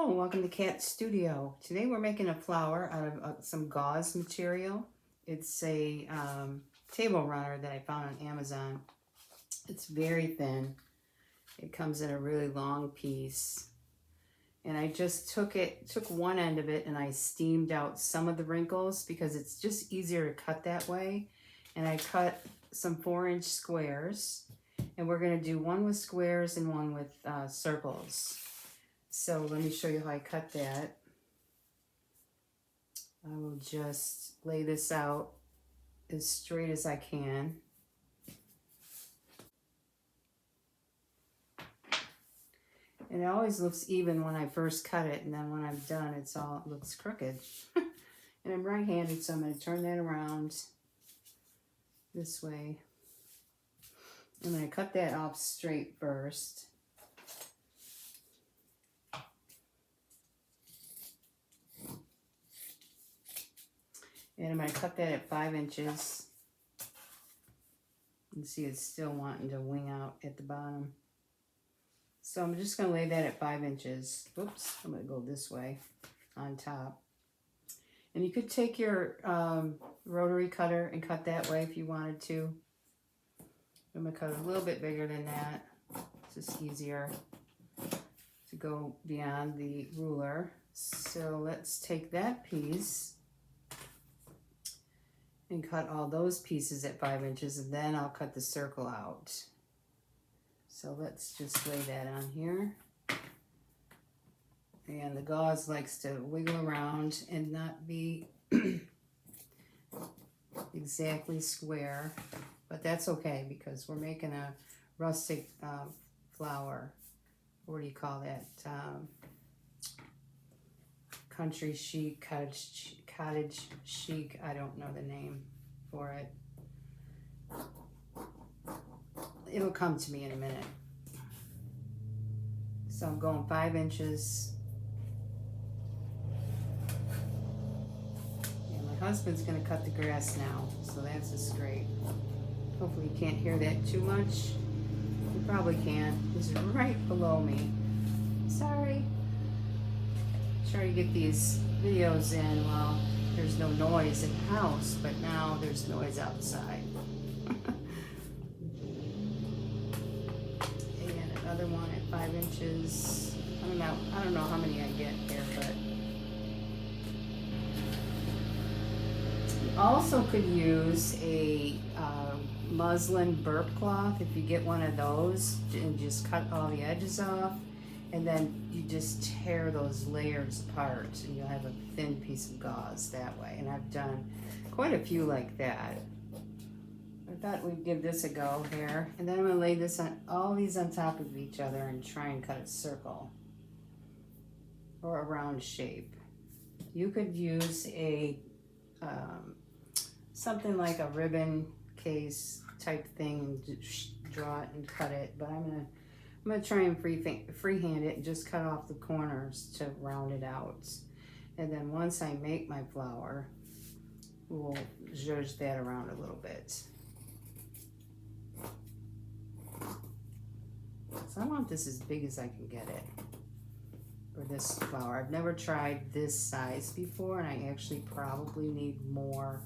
Hello and welcome to Cat Studio. Today we're making a flower out of some gauze material. It's a table runner that I found on Amazon. It's very thin. It comes in a really long piece. And I just took one end of it and I steamed out some of the wrinkles because it's just easier to cut that way. And I cut some 4-inch squares. And we're going to do one with squares and one with circles. So let me show you how I cut that. I will just lay this out as straight as I can. And it always looks even when I first cut it, and then when I'm done, it looks crooked. And I'm right-handed, so I'm going to turn that around this way. I'm going to cut that off straight first. And I'm going to cut that at 5 inches. You can see it's still wanting to wing out at the bottom. So I'm just going to lay that at 5 inches. Oops, I'm going to go this way on top. And you could take your rotary cutter and cut that way if you wanted to. I'm going to cut a little bit bigger than that. It's just easier to go beyond the ruler. So let's take that piece and cut all those pieces at 5 inches, and then I'll cut the circle out. So let's just lay that on here. And the gauze likes to wiggle around and not be exactly square, but that's okay because we're making a rustic flower. What do you call that? Country chic, cottage chic. I don't know the name for it. It'll come to me in a minute. So I'm going 5 inches. And my husband's going to cut the grass now, so that's just great. Hopefully you can't hear that too much. You probably can. He's right below me. Sorry. Try to get these videos in while there's no noise in the house, but now there's noise outside. And another one at 5 inches. I don't know how many I get here, but you also could use a muslin burp cloth if you get one of those, and just cut all the edges off. And then you just tear those layers apart and you'll have a thin piece of gauze that way. And I've done quite a few like that. I thought we'd give this a go here. And then I'm going to lay this on all these on top of each other and try and cut a circle or a round shape. You could use a something like a ribbon case type thing and draw it and cut it, but I'm going to try and freehand it and just cut off the corners to round it out. And then once I make my flower, we'll zhuzh that around a little bit. So I want this as big as I can get it for this flower. I've never tried this size before, and I actually probably need more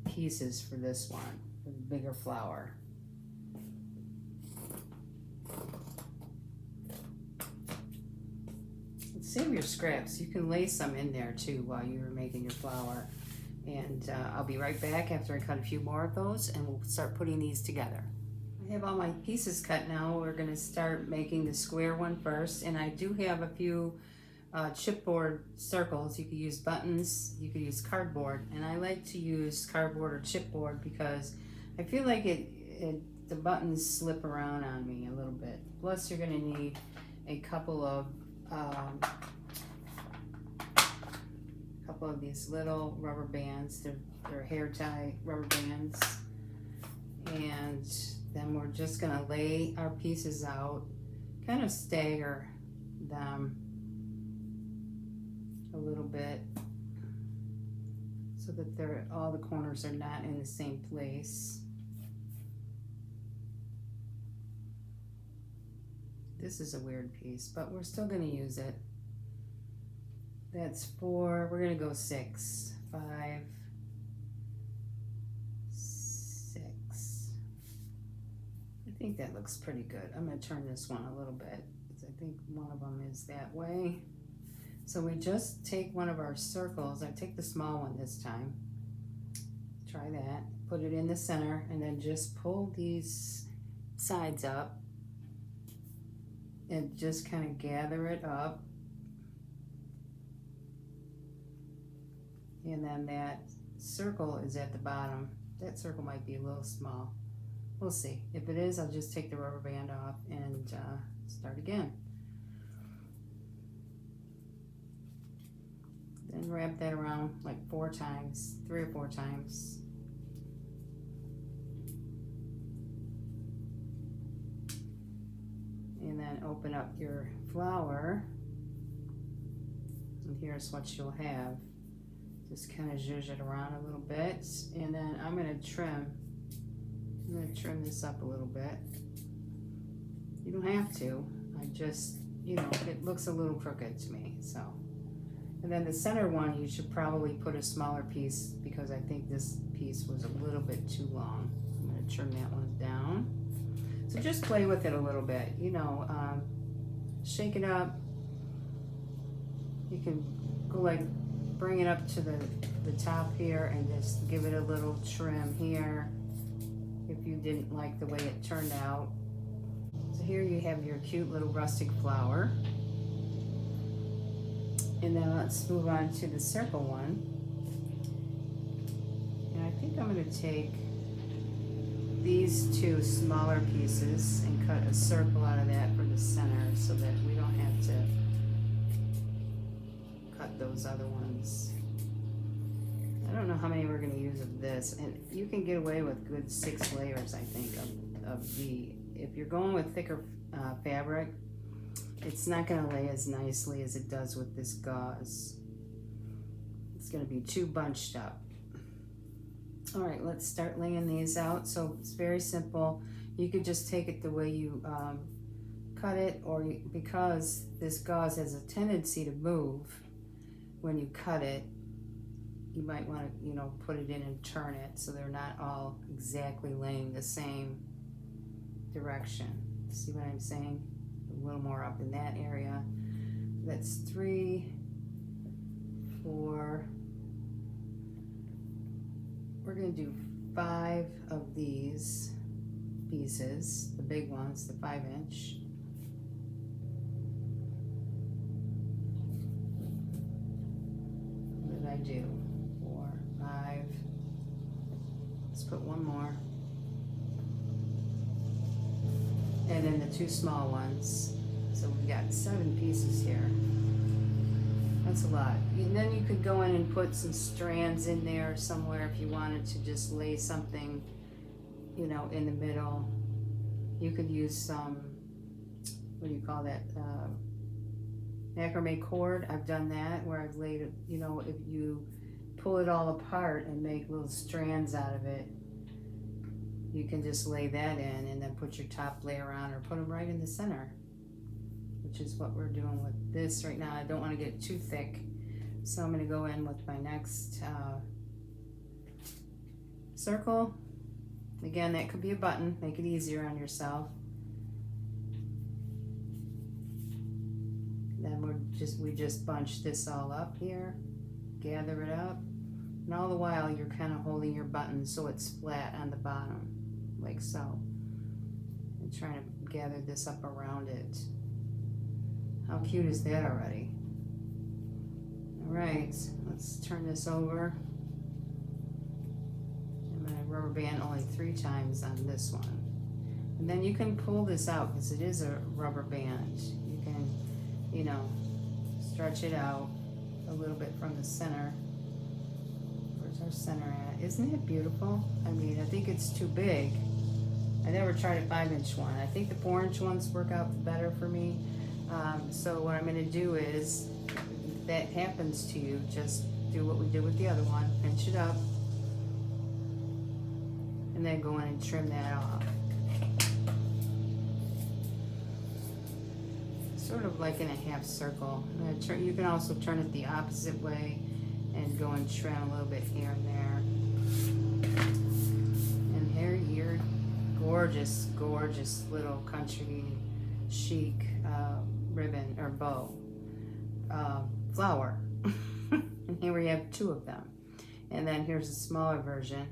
pieces for this one, for the bigger flower. Save your scraps. You can lay some in there too while you're making your flower. And I'll be right back after I cut a few more of those, and we'll start putting these together. I have all my pieces cut now. We're going to start making the square one first, and I do have a few chipboard circles. You could use buttons, you could use cardboard, and I like to use cardboard or chipboard because I feel like the buttons slip around on me a little bit. Plus you're going to need a couple of these little rubber bands. They're hair tie rubber bands. And then we're just going to lay our pieces out, kind of stagger them a little bit so that all the corners are not in the same place. This is a weird piece, but we're still going to use it. That's 4. We're gonna go 6. 5, 6. I think that looks pretty good. I'm gonna turn this one a little bit because I think one of them is that way. So we just take one of our circles. I take the small one this time. Try that. Put it in the center and then just pull these sides up and just kind of gather it up. And then that circle is at the bottom. That circle might be a little small. We'll see. If it is, I'll just take the rubber band off and start again. Then wrap that around like 4 times, 3 or 4 times. And then open up your flower. And here's what you'll have. Just kind of zhuzh it around a little bit. And then I'm going to trim. I'm going to trim this up a little bit. You don't have to. I just, you know, it looks a little crooked to me. So, and then the center one, you should probably put a smaller piece because I think this piece was a little bit too long. I'm going to trim that one down. So just play with it a little bit, you know, shake it up. You can go like, bring it up to the top here and just give it a little trim here if you didn't like the way it turned out. So here you have your cute little rustic flower. And then let's move on to the circle one. And I think I'm going to take these 2 smaller pieces and cut a circle out of that for the center so that we don't have to cut those other ones. I don't know how many we're going to use of this, and you can get away with good 6 layers, I think, of the, if you're going with thicker fabric, it's not going to lay as nicely as it does with this gauze. It's going to be too bunched up. All right, let's start laying these out. So it's very simple. You could just take it the way you cut it, or because this gauze has a tendency to move when you cut it, you might want to, you know, put it in and turn it so they're not all exactly laying the same direction. See what I'm saying? A little more up in that area. That's 3, 4. We're going to do 5 of these pieces, the big ones, the 5-inch. What did I do? 4, 5. Let's put one more. And then the 2 small ones. So we've got 7 pieces here. That's a lot. And then you could go in and put some strands in there somewhere if you wanted to just lay something, you know, in the middle. You could use some, what do you call that, macrame cord. I've done that where I've laid it, you know, if you pull it all apart and make little strands out of it, you can just lay that in and then put your top layer on or put them right in the center, which is what we're doing with this right now. I don't want to get too thick, so I'm going to go in with my next circle. Again, that could be a button. Make it easier on yourself. Then we just bunch this all up here, gather it up, and all the while you're kind of holding your button so it's flat on the bottom, like so, and trying to gather this up around it. How cute is that already? All right, let's turn this over. I'm going to rubber band only 3 times on this one. And then you can pull this out because it is a rubber band. You can, you know, stretch it out a little bit from the center. Where's our center at? Isn't it beautiful? I mean, I think it's too big. I never tried a 5-inch one. I think the 4-inch ones work out better for me. So what I'm going to do is, if that happens to you, just do what we did with the other one, pinch it up, and then go in and trim that off. sort of like in a half circle. I'm gonna turn, you can also turn it the opposite way and go and trim a little bit here and there. And here your gorgeous, gorgeous little country chic ribbon or bow flower. And here we have 2 of them. And then here's a smaller version.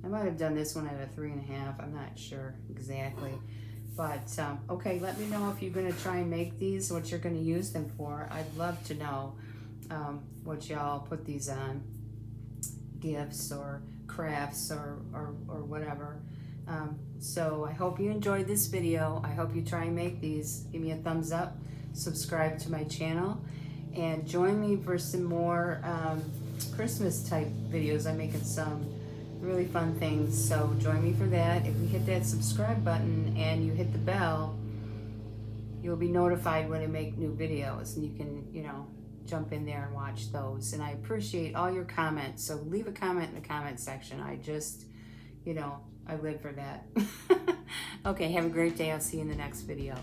I might have done this one at a 3.5. I'm not sure exactly. But, okay, let me know if you're going to try and make these, what you're going to use them for. I'd love to know what y'all put these on. Gifts or crafts or whatever. So I hope you enjoyed this video. I hope you try and make these. Give me a thumbs up. Subscribe to my channel. And join me for some more Christmas type videos. I'm making some really fun things, so join me for that. If you hit that subscribe button and you hit the bell, you'll be notified when I make new videos, and you can, you know, jump in there and watch those. And I appreciate all your comments, so leave a comment in the comment section. I just, you know, I live for that. Okay, have a great day. I'll see you in the next video.